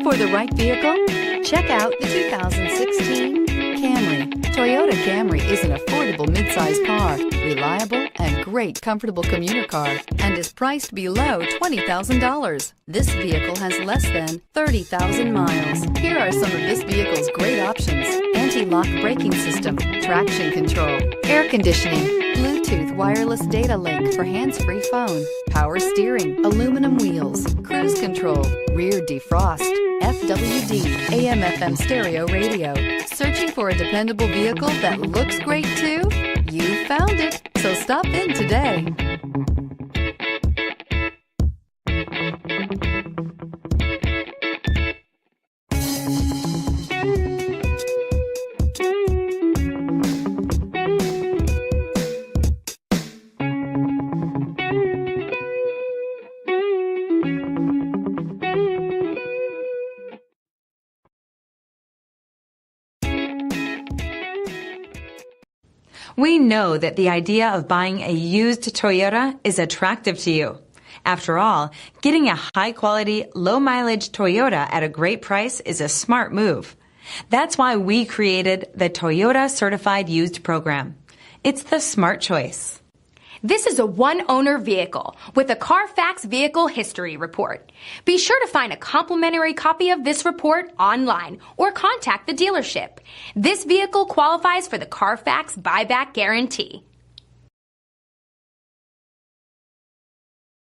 for the right vehicle? Check out the 2016 Camry. Toyota Camry is an affordable midsize car, reliable and great comfortable commuter car, and is priced below $20,000. This vehicle has less than 30,000 miles. Here are some of this vehicle's great options: anti-lock braking system, traction control, air conditioning, Bluetooth wireless data link for hands-free phone, power steering, aluminum wheels, cruise control, rear defrost, FWD, AM/FM stereo radio. Searching for a dependable vehicle that looks great too? You found it, so stop in today. We know that the idea of buying a used Toyota is attractive to you. After all, getting a high-quality, low-mileage Toyota at a great price is a smart move. That's why we created the Toyota Certified Used Program. It's the smart choice. This is a one-owner vehicle with a Carfax Vehicle History Report. Be sure to find a complimentary copy of this report online or contact the dealership. This vehicle qualifies for the Carfax Buyback Guarantee.